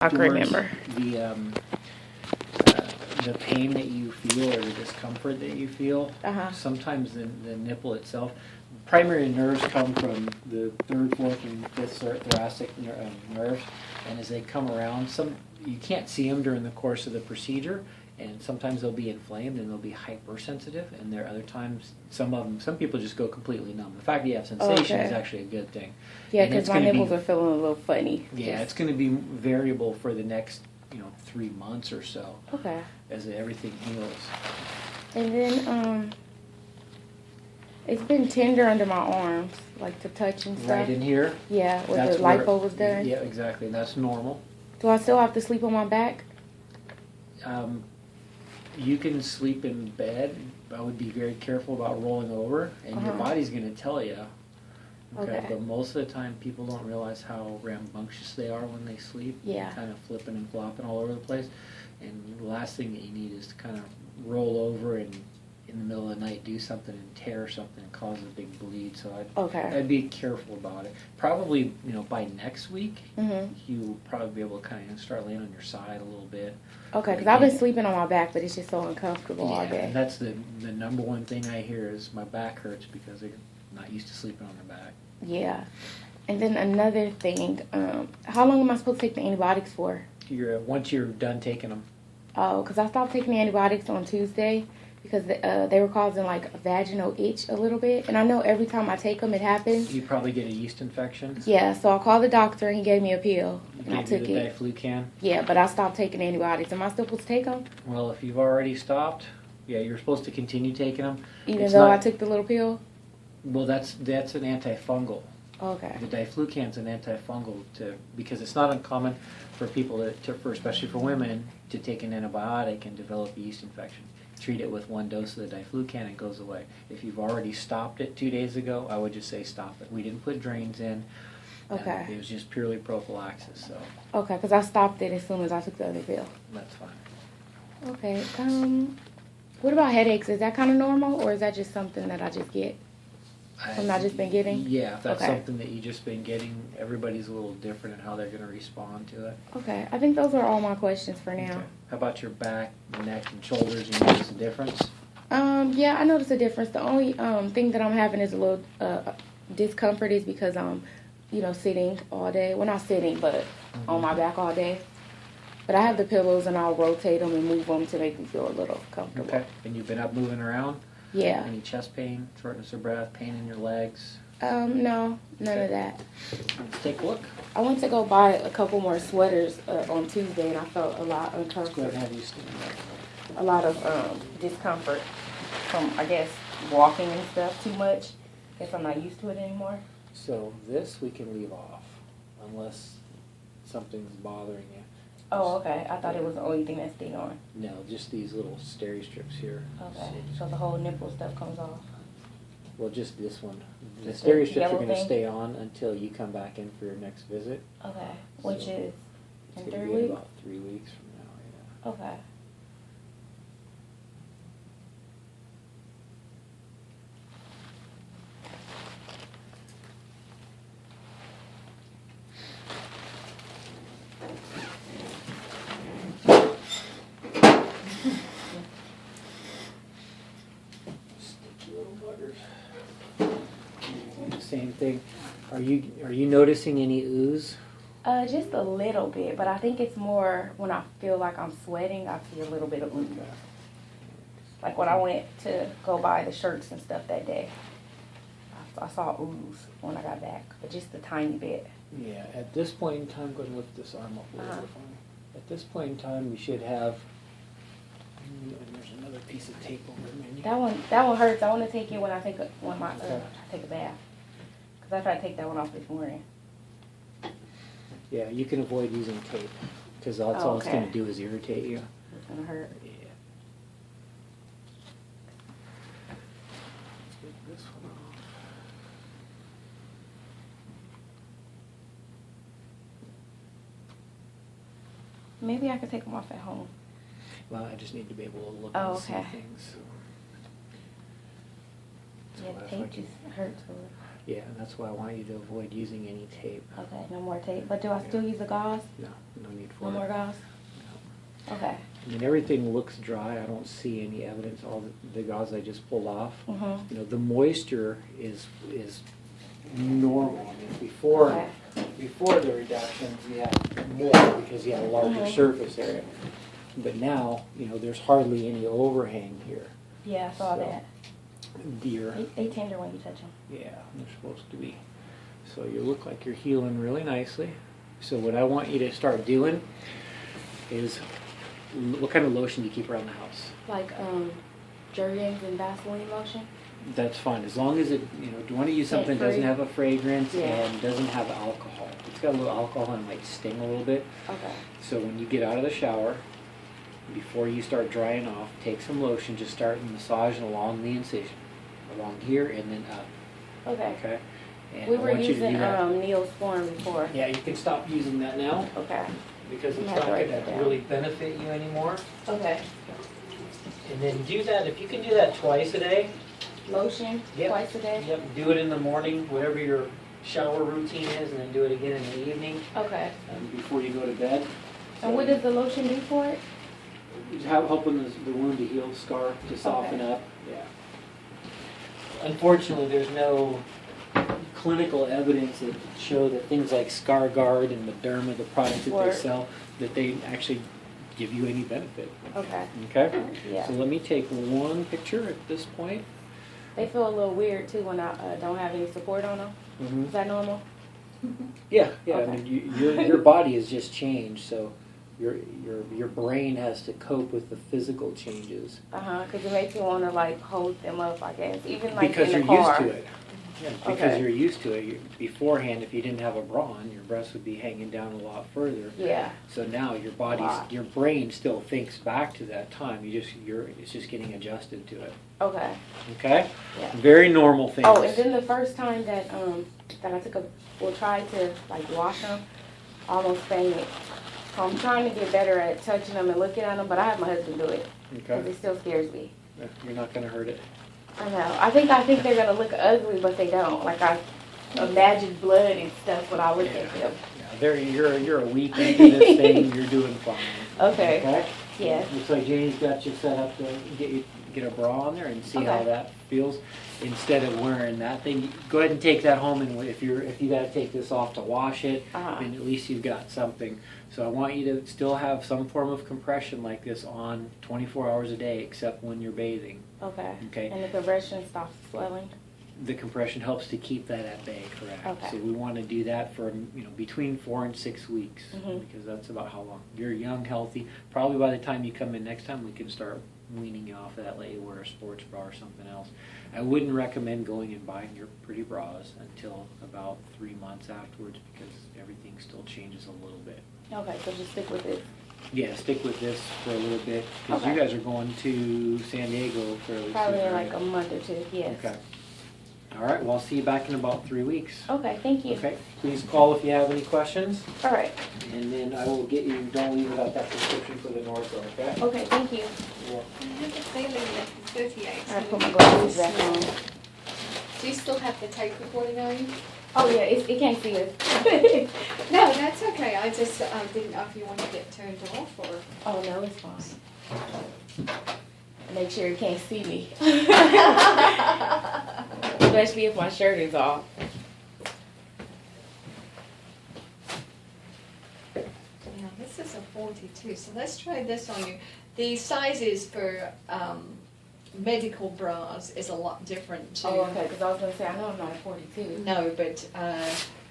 I can remember. The pain that you feel or the discomfort that you feel, sometimes the nipple itself, primary nerves come from the third, fourth, and fifth thoracic nerves, and as they come around, you can't see them during the course of the procedure, and sometimes they'll be inflamed and they'll be hypersensitive, and there are other times, some people just go completely numb. The fact that you have sensation is actually a good thing. Yeah, because my nipples are feeling a little funny. Yeah, it's going to be variable for the next 3 months or so. Okay. As everything heals. And then it's been tender under my arms, like to touch and stuff. Right in here? Yeah, where the lipo was done. Yeah, exactly. And that's normal. Do I still have to sleep on my back? You can sleep in bed. I would be very careful about rolling over, and your body's going to tell you. Okay. But most of the time, people don't realize how rambunctious they are when they sleep. Yeah. Kind of flipping and flopping all over the place. And the last thing that you need is to kind of roll over and in the middle of the night do something and tear something and cause a big bleed. So I'd be careful about it. Probably, by next week, you'll probably be able to kind of start laying on your side a little bit. Okay, because I've been sleeping on my back, but it's just so uncomfortable all day. And that's the number one thing I hear is my back hurts because they're not used to sleeping on their back. Yeah. And then another thing, how long am I supposed to take the antibiotics for? Once you're done taking them. Oh, because I stopped taking the antibiotics on Tuesday because they were causing like a vaginal itch a little bit. And I know every time I take them, it happens. You probably get a yeast infection. Yeah, so I called the doctor and he gave me a pill. And I took it. Diflucan. Yeah, but I stopped taking antibiotics. Am I still supposed to take them? Well, if you've already stopped, you're supposed to continue taking them. Even though I took the little pill? Well, that's an antifungal. Okay. The diflucan's an antifungal because it's not uncommon for people especially for women, to take an antibiotic and develop a yeast infection. Treat it with one dose of the diflucan and it goes away. If you've already stopped it 2 days ago, I would just say stop it. We didn't put drains in. Okay. It was just purely prophylaxis. So. Okay, because I stopped it as soon as I took the other pill. That's fine. Okay. What about headaches? Is that kind of normal, or is that just something that I just get? Something I've just been getting? Yeah, if that's something that you've just been getting, everybody's a little different in how they're going to respond to it. Okay, I think those are all my questions for now. Okay. How about your back, neck, and shoulders? You notice a difference? Yeah, I notice a difference. The only thing that I'm having is a little discomfort is because I'm, sitting all day. Well, not sitting, but on my back all day. But I have the pillows and I'll rotate them and move them to make me feel a little comfortable. Okay, and you've been up moving around? Yeah. Any chest pain, shortness of breath, pain in your legs? No, none of that. Let's take a look. I went to go buy a couple more sweaters on Tuesday, and I felt a lot uncomfortable. Let's go ahead and have you stand up. A lot of discomfort from, I guess, walking and stuff too much. Guess I'm not used to it anymore. So this we can leave off, unless something's bothering you. Oh, okay. I thought it was the only thing that stayed on. No, just these little steri strips here. Okay, so the whole nipple stuff comes off. Well, just this one. The Just steri the strips are yellow going to thing? stay on until you come back in for your next visit. Okay, which is in It's 3 going to be weeks? about 3 weeks from now, yeah. Okay. Sticky little buggers. Same thing. Are you noticing any ooze? Just a little bit, but I think it's more when I feel like I'm sweating, I feel a little bit of ooze. Like when I went to go buy the shirts and stuff that day, I saw ooze when I got back, but just a tiny bit. Yeah, at this point in time, go ahead and lift this arm up a little bit for me. At this point in time, we should have, and there's another piece of tape over the menu. That one hurts. I want to take it when I take a bath, because I tried to take that one off this morning. Yeah, you can avoid using tape, because that's all it's going to do is irritate you. It's going to hurt. Yeah. Let's get this one off. Maybe I could take them off at home. Well, I just need to be able to look and see things. Yeah, the tape just hurts a little. Yeah, that's why I want you to avoid using any tape. Okay, no more tape. But do I still use the gauze? No, no need for No it. more gauze? No. Okay. I mean, everything looks dry. I don't see any evidence. All the gauze I just pulled off. Mm-hmm. You know, the moisture is normal. I mean, before the reductions, you had more because you had a larger surface area. But now, you know, there's hardly any overhang here. Yeah, I saw that. Deer. They tender when you touch them. Yeah, they're supposed to be. So you look like you're healing really nicely. So what I want you to start doing is, what kind of lotion do you keep around the house? Like Jergens and Vaseline lotion? That's fine, as long as it, you know, do you want to use something that doesn't have a fragrance and doesn't have alcohol? It's got a little alcohol and might sting a little bit. Okay. So when you get out of the shower, before you start drying off, take some lotion, just start massaging along the incision, along here and then up. Okay. Okay. And We I were want you to do using that. Neosporin before. Yeah, you can stop using that now Okay. because it's I'm not gonna going write that to down. really benefit you anymore. Okay. And then do that, if you can do that twice a day. Lotion twice a day? Yep, do it in the morning, whatever your shower routine is, and then do it again in the evening before you go to bed. And what does the lotion do for it? Helping the wound to heal, scar to soften up. Yeah. Unfortunately, there's no clinical evidence that show that things like ScarGuard and Mederma, the products that they sell, that they actually give you any benefit. Okay. Okay? Yeah. So let me take one picture at this point. They feel a little weird too when I don't have any support on them. Mm-hmm. Is that normal? Yeah, yeah. Okay. I mean, your body has just changed, so your brain has to cope with the physical changes. Because it makes you want to like hold them up, I guess, even like Because in the you're car. used to it. Yeah, because you're used to it. Beforehand, if you didn't have a bra on, your breasts would be hanging down a lot further. Yeah. So now your your brain still thinks back to that time. It's just getting adjusted to it. Okay. Okay. Yeah. Very normal things. Oh, and then the first time that I tried to like wash them, I almost fainted. So I'm trying to get better at touching them and looking at them, but I have my husband do it. Okay. Because it still scares me. You're not going to hurt it. I know. I think they're gonna look ugly, but they don't. Like I imagine blood and stuff when I look at them. Yeah, you're a week into this thing. You're doing fine. Okay. Okay. Yeah. Looks like Janie's got you set up to get a bra on there and see how that feels. Instead of wearing that thing, go ahead and take that home. And if you got to take this off to wash it, then at least you've got something. So I want you to still have some form of compression like this on 24 hours a day, except when you're bathing. Okay. Okay. And the compression stops swelling. The compression helps to keep that at bay, correct? Okay. So we want to do that for between 4 and 6 weeks because that's about how long you're young, healthy. Probably by the time you come in next time, we can start weaning you off of that. Let you wear a sports bra or something else. I wouldn't recommend going and buying your pretty bras until about 3 months afterwards because everything still changes a little bit. Okay, so just stick with it. Yeah, stick with this for a little bit because you guys are going to San Diego fairly soon. Probably in like a month or two. Yes. Okay. All right, well, I'll see you back in about 3 weeks. Okay, thank you. Okay, please call if you have any questions. All right. And then I will get you, don't leave without that prescription for the Norco, okay? Okay, thank you. I have a feeling that the 38. I put my glasses back on. Do you still have the tape recording on you? Oh yeah, it can't see us. No, that's okay. I just didn't know if you wanted it turned off or. Oh no, it's fine. Make sure you can't see me. Especially if my shirt is off. Yeah, this is a 42, so let's try this on you. The sizes for medical bras is a lot different too. Oh, okay, because I was going to say, I know I'm not a 42. No, but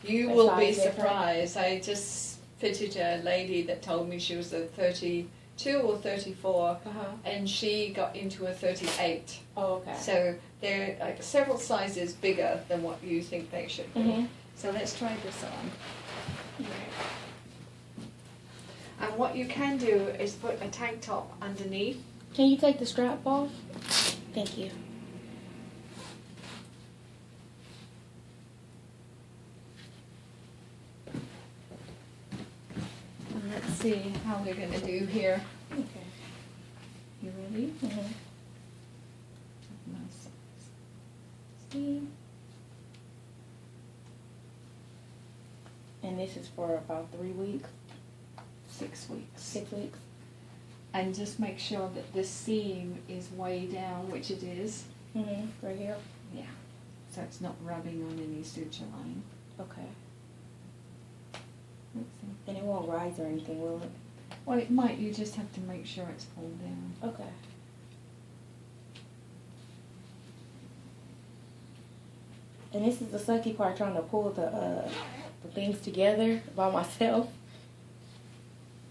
you The will be size different? surprised. I just fitted a lady that told me she was a 32 or 34, and she got into a 38. Oh, okay. So they're like several sizes bigger than what you think they should be. So let's try this on. And what you can do is put a tank top underneath. Can you take the strap off? Thank you. Let's see how we're going to do here. Okay. You ready? See? And this is for about 3 weeks. 6 weeks. 6 weeks. And just make sure that this seam is way down, which it is. Right here. Yeah. So it's not rubbing on any suture line. Okay. And it won't rise or anything, will it? Well, it might. You just have to make sure it's pulled down. Okay. And this is the sucky part, trying to pull the things together by myself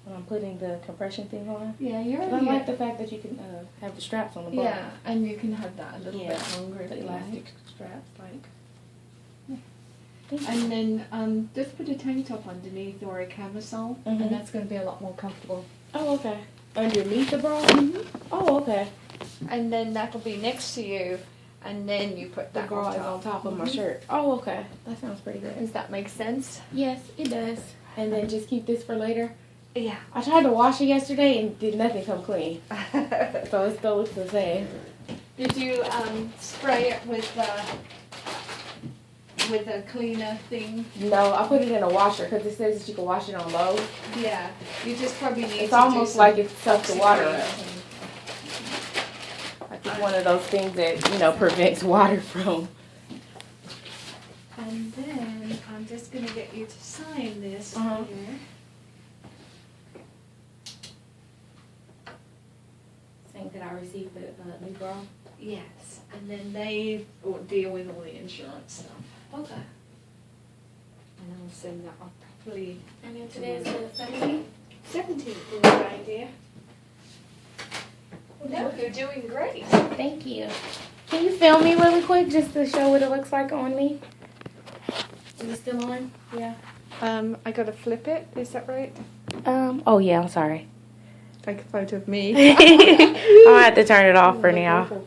when I'm putting the compression thing on. Yeah, you're. I like the fact that you can have the straps on the bottom. Yeah, and you can have that a little bit longer. The elastic straps, like. And then just put a tank top underneath or a camisole, and that's going to be a lot more comfortable. Oh, okay. Underneath the bra? Oh, okay. And then that'll be next to you, and then you put that bra is on top of my shirt. Oh, okay. That sounds pretty good. Does that make sense? Yes, it does. And then just keep this for later? Yeah. I tried to wash it yesterday and did nothing come clean. So it still looks the same. Did you spray it with a cleaner thing? No, I put it in a washer because it says that you can wash it on low. Yeah. You just probably need It's to almost do like it sucks the water up. oxygen. Like it's one of those things that, prevents water from. And then I'm just going to get you to sign this Uh-huh. here. Saying that I received the new bra. Yes. And then they will deal with all the insurance stuff. Okay. And I'll send that off properly. And then today is the 17th? 17th, good idea. No, you're doing great. Thank you. Can you film me really quick just to show what it looks like on me? Is it still on? Yeah. I gotta flip it, is that right? Oh yeah, I'm sorry. Take a photo of me. I'll have to turn it off for now.